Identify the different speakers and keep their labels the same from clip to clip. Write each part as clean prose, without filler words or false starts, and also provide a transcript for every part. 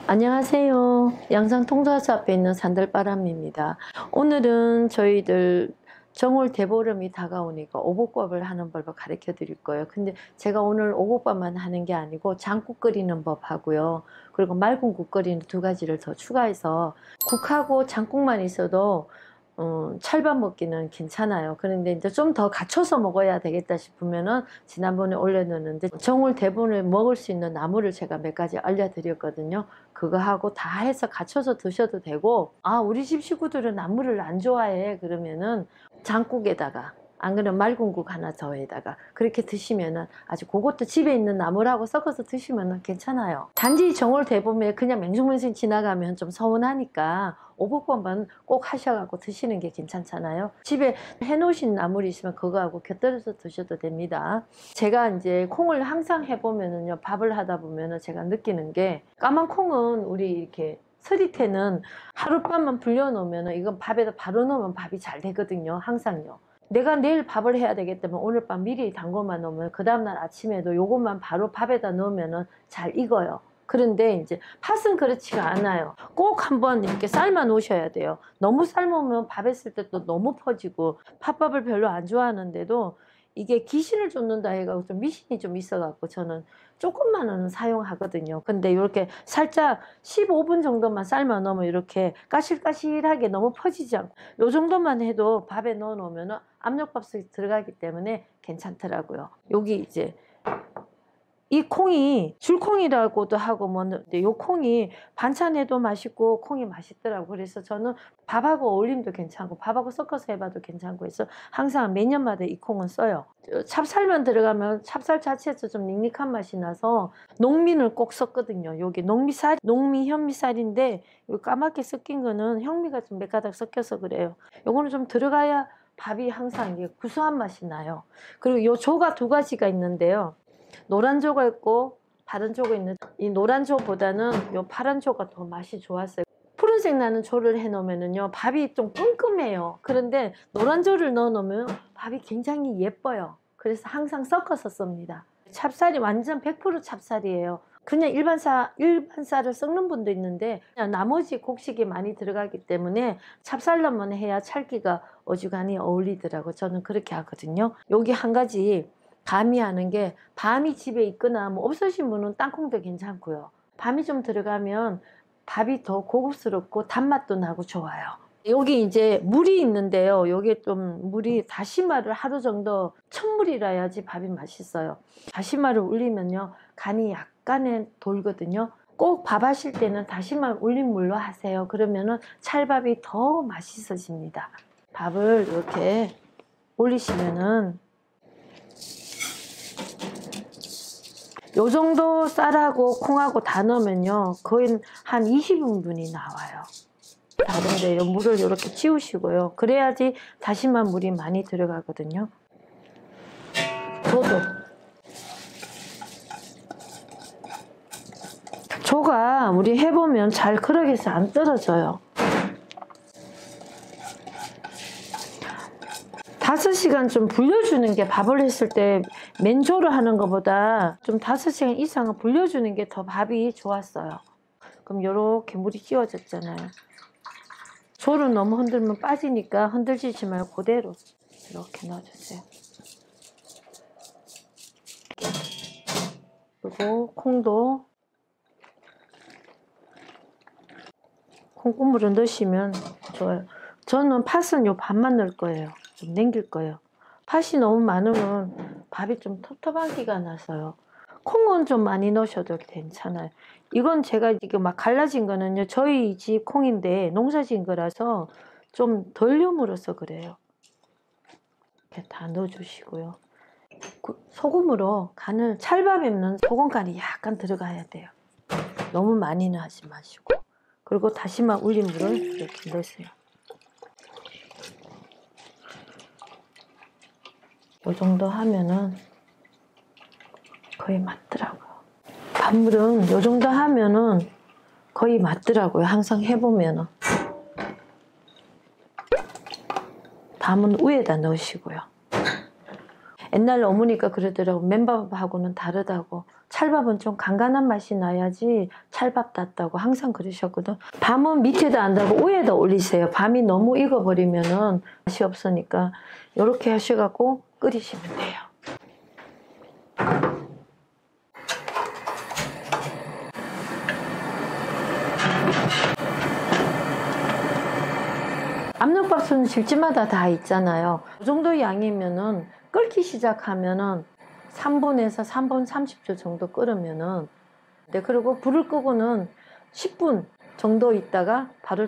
Speaker 1: 안녕하세요. 양산 통도하수 앞에 있는 산들바람입니다. 오늘은 저희들 정월 대보름이 다가오니까 오곡밥을 하는 법을 가르쳐 드릴 거예요. 근데 제가 오늘 오곡밥만 하는 게 아니고 장국 끓이는 법 하고요. 그리고 맑은 국 끓이는 두 가지를 더 추가해서 국하고 장국만 있어도 찰밥 먹기는 괜찮아요. 그런데 이제 좀 더 갖춰서 먹어야 되겠다 싶으면은 지난번에 올려놓았는데 정월 대보름에 먹을 수 있는 나물을 제가 몇 가지 알려드렸거든요. 그거 하고 다 해서 갖춰서 드셔도 되고, 아 우리 집 식구들은 나물을 안 좋아해 그러면은 장국에다가, 안 그러면 맑은 국 하나 더에다가 그렇게 드시면은 아주 그것도 집에 있는 나물하고 섞어서 드시면은 괜찮아요. 단지 정월 대보름에 그냥 맹숭맹숭 지나가면 좀 서운하니까 오곡밥만 꼭 하셔갖고 드시는 게 괜찮잖아요. 집에 해놓으신 나물이 있으면 그거하고 곁들여서 드셔도 됩니다. 제가 이제 콩을 항상 해보면은요, 밥을 하다 보면은 제가 느끼는 게, 까만 콩은 우리 이렇게 서리태는 하룻밤만 불려놓으면 이건 밥에다 바로 넣으면 밥이 잘 되거든요. 항상요. 내가 내일 밥을 해야 되기 때문에 오늘 밤 미리 담궈만 놓으면 그 다음날 아침에도 요것만 바로 밥에다 넣으면 잘 익어요. 그런데 이제 팥은 그렇지가 않아요. 꼭 한번 이렇게 삶아 놓으셔야 돼요. 너무 삶으면 밥 했을 때 또 너무 퍼지고, 팥밥을 별로 안 좋아하는데도 이게 기신을 쫓는다 해가지고 좀 미신이 좀 있어갖고 저는 조금만은 사용하거든요. 근데 이렇게 살짝 15분 정도만 삶아 놓으면 이렇게 까실까실하게 너무 퍼지지 않고, 요 정도만 해도 밥에 넣어 놓으면 압력밥솥에 들어가기 때문에 괜찮더라고요. 여기 이제 이 콩이 줄콩이라고도 하고 뭐는데, 요 콩이 반찬에도 맛있고 콩이 맛있더라고. 그래서 저는 밥하고 어울림도 괜찮고 밥하고 섞어서 해봐도 괜찮고 해서 항상 몇 년마다 이 콩은 써요. 찹쌀만 들어가면 찹쌀 자체에서 좀 닝닝한 맛이 나서 농민을 꼭 썼거든요. 여기 농미쌀, 농미 현미쌀인데 요 까맣게 섞인 거는 현미가 좀 몇 가닥 섞여서 그래요. 요거는 좀 들어가야 밥이 항상 이게 구수한 맛이 나요. 그리고 요 조가 두 가지가 있는데요. 노란 조가 있고 파란 조가 있는데, 이 노란 조보다는 요 파란 조가 더 맛이 좋았어요. 푸른색 나는 조를 해 놓으면은요, 밥이 좀 끔끔해요. 그런데 노란 조를 넣어 놓으면 밥이 굉장히 예뻐요. 그래서 항상 섞어서 씁니다. 찹쌀이 완전 100% 찹쌀이에요. 그냥 일반 쌀을 섞는 분도 있는데, 그냥 나머지 곡식이 많이 들어가기 때문에 찹쌀로만 해야 찰기가 어지간히 어울리더라고요. 저는 그렇게 하거든요. 여기 한 가지 감이 하는 게, 밤이 집에 있거나 뭐 없으신 분은 땅콩도 괜찮고요. 밤이 좀 들어가면 밥이 더 고급스럽고 단맛도 나고 좋아요. 여기 이제 물이 있는데요. 여기 좀 물이, 다시마를 하루 정도 천물이라 해야지 밥이 맛있어요. 다시마를 울리면요, 간이 약간은 돌거든요. 꼭 밥 하실 때는 다시마 울린 물로 하세요. 그러면은 찰밥이 더 맛있어집니다. 밥을 이렇게 올리시면은 요 정도 쌀하고 콩하고 다 넣으면요, 거의 한 20인분이 나와요. 다른데 물을 이렇게 치우시고요. 그래야지 다시마 물이 많이 들어가거든요. 조가 우리 해보면 잘 그릇에서 안 떨어져요. 5시간 좀 불려주는 게, 밥을 했을 때 맨조로 하는 것보다 좀 5시간 이상은 불려주는 게 더 밥이 좋았어요. 그럼 요렇게 물이 찌워졌잖아요. 조를 너무 흔들면 빠지니까 흔들리지 말고 그대로 이렇게 넣어주세요. 그리고 콩도 콩고물을 넣으시면 좋아요. 저는 팥은 요 반만 넣을 거예요. 좀 남길 거예요. 팥이 너무 많으면 밥이 좀 텁텁하기가 나서요. 콩은 좀 많이 넣으셔도 괜찮아요. 이건 제가 이게 막 갈라진 거는요, 저희 집 콩인데 농사진 거라서 좀 덜 여물어서 그래요. 이렇게 다 넣어주시고요. 소금으로 간을, 찰밥에는 소금 간이 약간 들어가야 돼요. 너무 많이는 하지 마시고. 그리고 다시마 울린 물을 이렇게 넣으세요. 이 정도 하면은 거의 맞더라고요. 밥물은 이 정도 하면은 거의 맞더라고요. 항상 해보면은. 밥은 위에다 넣으시고요. 옛날 어머니가 그러더라고. 맨밥하고는 다르다고. 찰밥은 좀 간간한 맛이 나야지 찰밥 같다고 항상 그러셨거든. 밤은 밑에다 안 달고 위에다 올리세요. 밤이 너무 익어버리면은 맛이 없으니까 이렇게 하셔갖고 끓이시면 돼요. 압력밥솥은 집집마다 다 있잖아요. 이 정도 양이면은 끓기 시작하면은 3분에서 3분 30초 정도 끓으면은, 네, 그리고 불을 끄고는 10분 정도 있다가 바로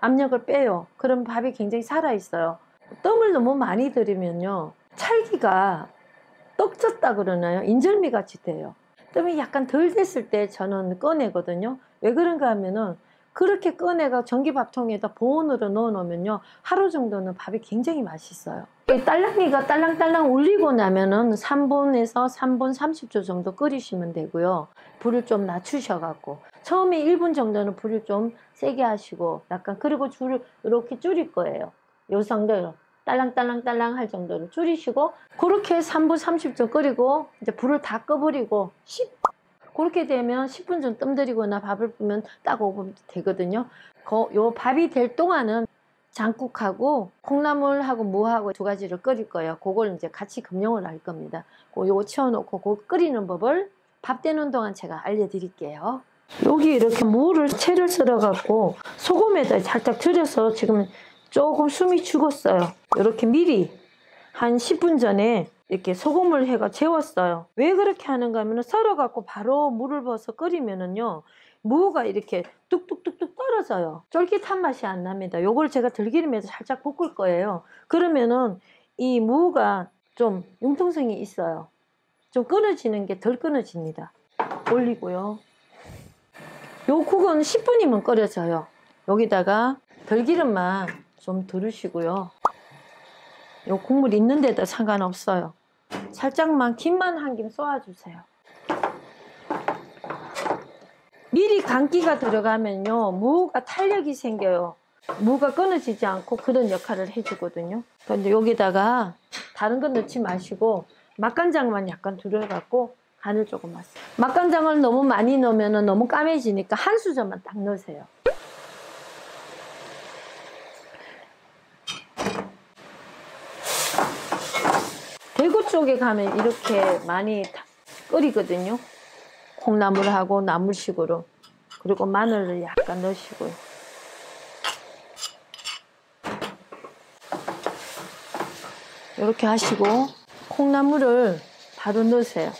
Speaker 1: 압력을 빼요. 그럼 밥이 굉장히 살아있어요. 뜸을 너무 많이 들이면요, 찰기가 떡졌다 그러나요? 인절미 같이 돼요. 뜸이 약간 덜 됐을 때 저는 꺼내거든요. 왜 그런가 하면은 그렇게 꺼내가 전기밥통에다 보온으로 넣어 놓으면요, 하루 정도는 밥이 굉장히 맛있어요. 딸랑이가 딸랑딸랑 울리고 나면은 3분에서 3분 30초 정도 끓이시면 되고요. 불을 좀 낮추셔갖고 처음에 1분 정도는 불을 좀 세게 하시고, 약간, 그리고 줄을 이렇게 줄일 거예요. 요 정도로 딸랑딸랑딸랑 할 정도로 줄이시고, 그렇게 3분 30초 끓이고 이제 불을 다 꺼버리고 그렇게 되면 10분 좀 뜸 들이거나 밥을 뿌면 딱 5분 되거든요. 요 밥이 될 동안은 장국하고 콩나물하고 무하고 두 가지를 끓일 거예요. 그걸 이제 같이 금용을 할 겁니다. 요거 치워놓고 그 끓이는 법을 밥 되는 동안 제가 알려드릴게요. 여기 이렇게 무를 채를 썰어 갖고 소금에다 살짝 들여서 지금 조금 숨이 죽었어요. 이렇게 미리 한 10분 전에 이렇게 소금을 해가 재웠어요. 왜 그렇게 하는가 하면 썰어 갖고 바로 물을 부어서 끓이면은요, 무가 이렇게 뚝뚝뚝뚝 떨어져요. 쫄깃한 맛이 안 납니다. 요걸 제가 들기름에서 살짝 볶을 거예요. 그러면은 이 무가 좀 융통성이 있어요. 좀 끊어지는 게 덜 끊어집니다. 올리고요. 요 국은 10분이면 끓여져요. 여기다가 들기름만 좀 두르시고요. 요 국물 있는 데도 상관없어요. 살짝만 김만 한 김 쏘아주세요. 미리 간기가 들어가면요, 무가 탄력이 생겨요. 무가 끊어지지 않고 그런 역할을 해주거든요. 근데 여기다가 다른 건 넣지 마시고 맛간장만 약간 두려갖고 간을 조금 하세요. 맛간장을 너무 많이 넣으면 너무 까매지니까 한 수저만 딱 넣으세요. 대구 쪽에 가면 이렇게 많이 끓이거든요. 콩나물하고 나물식으로. 그리고 마늘을 약간 넣으시고요. 이렇게 하시고 콩나물을 바로 넣으세요.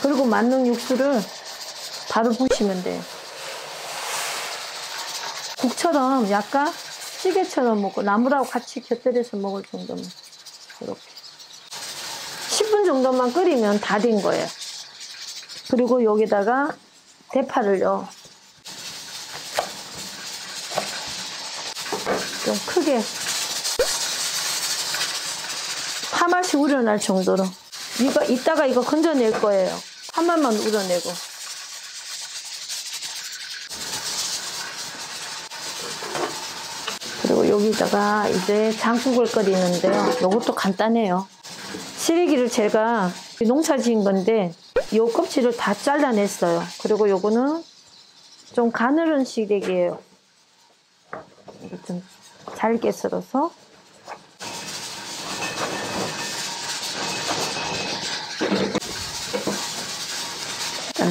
Speaker 1: 그리고 만능 육수를 바로 부으시면 돼요. 국처럼 약간 찌개처럼 먹고 나물하고 같이 곁들여서 먹을 정도면 이렇게 10분 정도만 끓이면 다 된 거예요. 그리고 여기다가 대파를요, 좀 크게 파맛이 우러날 정도로, 이따가 이거 건져낼 거예요. 파맛만 우러내고. 그리고 여기다가 이제 장국을 끓이는데요, 이것도 간단해요. 시래기를 제가 농사 지은 건데 요 껍질을 다 잘라냈어요. 그리고 요거는 좀 가늘은 시래기예요. 이거 좀 잘게 썰어서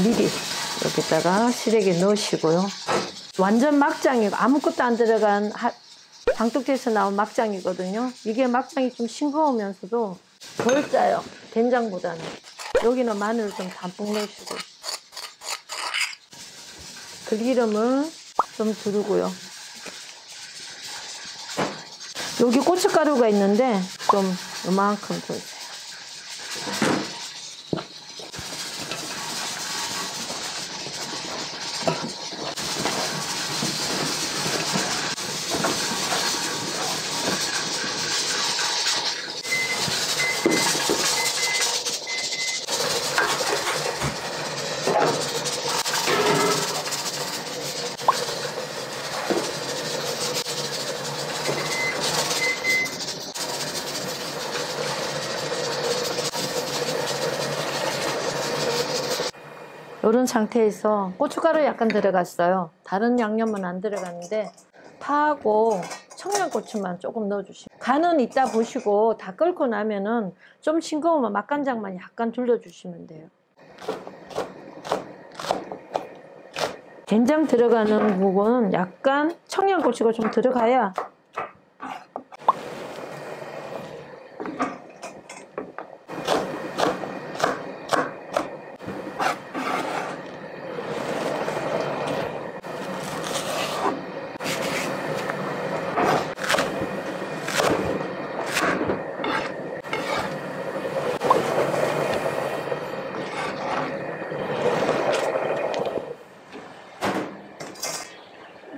Speaker 1: 미리 여기다가 시래기 넣으시고요. 완전 막장이고 아무것도 안 들어간 장독대에서 나온 막장이거든요. 이게 막장이 좀 싱거우면서도 덜 짜요, 된장보다는. 여기는 마늘 좀 담뿍 넣으시고 들기름을 좀 두르고요. 여기 고춧가루가 있는데 좀 요만큼 두세요. 이런 상태에서 고춧가루 약간 들어갔어요. 다른 양념은 안 들어갔는데 파하고 청양고추만 조금 넣어주시면, 간은 이따 보시고 다 끓고 나면은 좀 싱거우면 맛간장만 약간 둘러주시면 돼요. 된장 들어가는 부분은 약간 청양고추가 좀 들어가야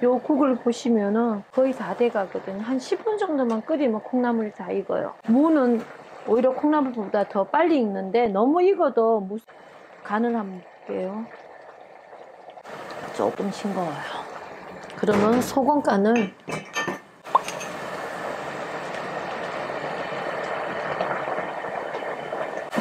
Speaker 1: 요 국을 보시면은 거의 다 돼가거든요. 한 10분 정도만 끓이면 콩나물이 다 익어요. 무는 오히려 콩나물보다 더 빨리 익는데 너무 익어도 간을 한번 볼게요. 조금 싱거워요. 그러면 소금 간을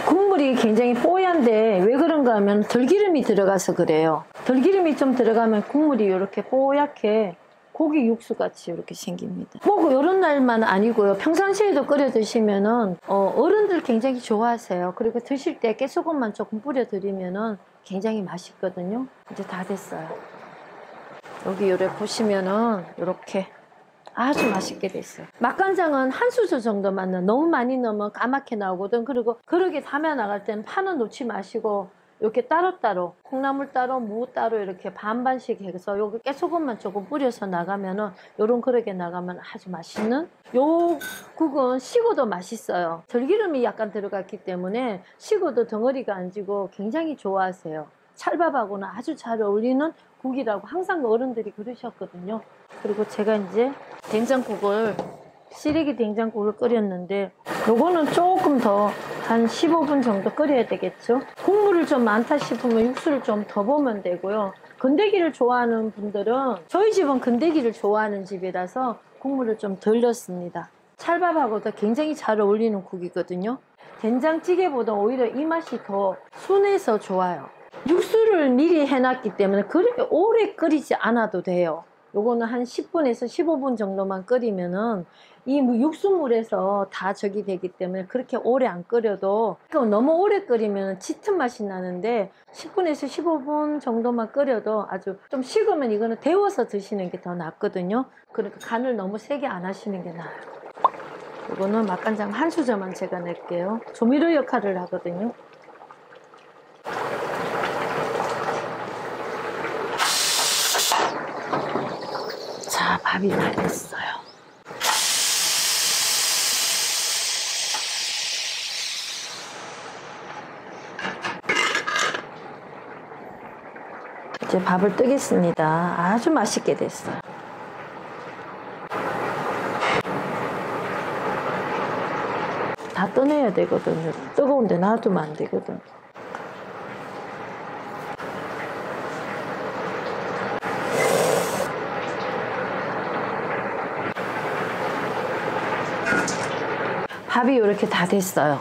Speaker 1: 국물이 굉장히 뽀얀데 왜 그런가 하면 들기름이 들어가서 그래요. 들기름이 좀 들어가면 국물이 이렇게 뽀얗게 고기 육수 같이 이렇게 생깁니다. 뭐 이런 날만 아니고요. 평상시에도 끓여 드시면은 어른들 굉장히 좋아하세요. 그리고 드실 때 깨소금만 조금 뿌려 드리면은 굉장히 맛있거든요. 이제 다 됐어요. 여기 요래 보시면은 이렇게 아주 맛있게 됐어요. 맛간장은 한 수저 정도만 넣어. 너무 많이 넣으면 까맣게 나오거든. 그리고 그렇게 담아 나갈 때는 파는 놓지 마시고 이렇게 따로따로 콩나물 따로 무 따로 이렇게 반반씩 해서 여기 깨소금만 조금 뿌려서 나가면은 요런 그릇에 나가면 아주 맛있는, 요 국은 식어도 맛있어요. 들기름이 약간 들어갔기 때문에 식어도 덩어리가 안 지고 굉장히 좋아하세요. 찰밥하고는 아주 잘 어울리는 국이라고 항상 어른들이 그러셨거든요. 그리고 제가 이제 된장국을, 시래기 된장국을 끓였는데 요거는 조금 더 한 15분 정도 끓여야 되겠죠. 국물을 좀 많다 싶으면 육수를 좀 더 보면 되고요. 건더기를 좋아하는 분들은, 저희 집은 건더기를 좋아하는 집이라서 국물을 좀 덜 넣습니다. 찰밥하고도 굉장히 잘 어울리는 국이거든요. 된장찌개보다 오히려 이 맛이 더 순해서 좋아요. 육수를 미리 해놨기 때문에 그렇게 오래 끓이지 않아도 돼요. 요거는 한 10분에서 15분 정도만 끓이면은 이 육수물에서 다 적이 되기 때문에 그렇게 오래 안 끓여도, 너무 오래 끓이면 짙은 맛이 나는데 10분에서 15분 정도만 끓여도 아주, 좀 식으면 이거는 데워서 드시는 게 더 낫거든요. 그러니까 간을 너무 세게 안 하시는 게 나아요. 이거는 맛간장 한 수저만 제가 낼게요. 조미료 역할을 하거든요. 자, 밥이 다 됐어요. 이제 밥을 뜨겠습니다. 아주 맛있게 됐어요. 다 떠내야 되거든요. 뜨거운데 놔두면 안 되거든. 밥이 이렇게 다 됐어요.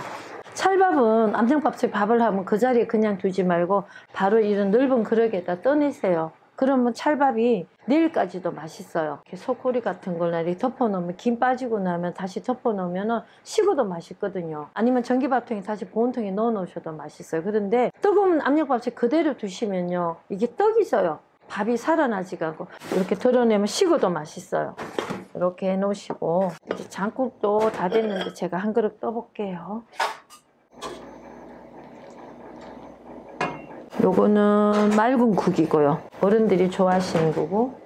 Speaker 1: 찰밥은 암정밥솥에 밥을 하면 그 자리에 그냥 두지 말고 바로 이런 넓은 그릇에다 떠내세요. 그러면 찰밥이 내일까지도 맛있어요. 이렇게 소쿠리 같은 걸 이렇게 덮어놓으면, 김 빠지고 나면 다시 덮어놓으면 식어도 맛있거든요. 아니면 전기밥통에 다시 보온통에 넣어 놓으셔도 맛있어요. 그런데 뜨거운 압력밥솥에 그대로 두시면요, 이게 떡이 져요. 밥이 살아나지가 않고. 이렇게 덜어내면 식어도 맛있어요. 이렇게 해 놓으시고, 이제 장국도 다 됐는데 제가 한 그릇 떠볼게요. 요거는 맑은 국이고요. 어른들이 좋아하시는 거고,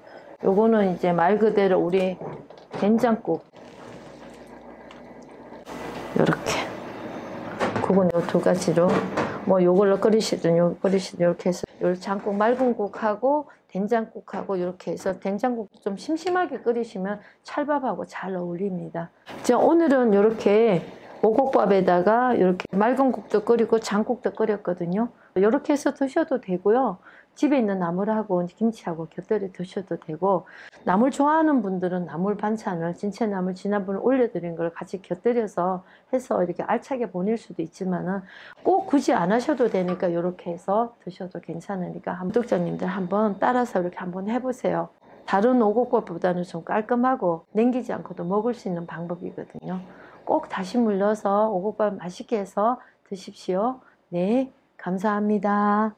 Speaker 1: 요거는 이제 말 그대로 우리 된장국. 요렇게. 국은 요 두 가지로, 뭐 요걸로 끓이시든 요 끓이시든 이렇게 해서, 요 장국 맑은 국하고 된장국하고 이렇게 해서, 된장국 좀 심심하게 끓이시면 찰밥하고 잘 어울립니다. 자, 오늘은 이렇게 오곡밥에다가 이렇게 맑은 국도 끓이고 장국도 끓였거든요. 이렇게 해서 드셔도 되고요. 집에 있는 나물하고 김치하고 곁들여 드셔도 되고, 나물 좋아하는 분들은 나물 반찬을 진채나물 지난번에 올려드린 걸 같이 곁들여서 해서 이렇게 알차게 보낼 수도 있지만은 꼭 굳이 안 하셔도 되니까 이렇게 해서 드셔도 괜찮으니까 구독자님들 한번 따라서 이렇게 한번 해보세요. 다른 오곡밥보다는 좀 깔끔하고 남기지 않고도 먹을 수 있는 방법이거든요. 꼭 다시물 넣어서 오곡밥 맛있게 해서 드십시오. 네, 감사합니다.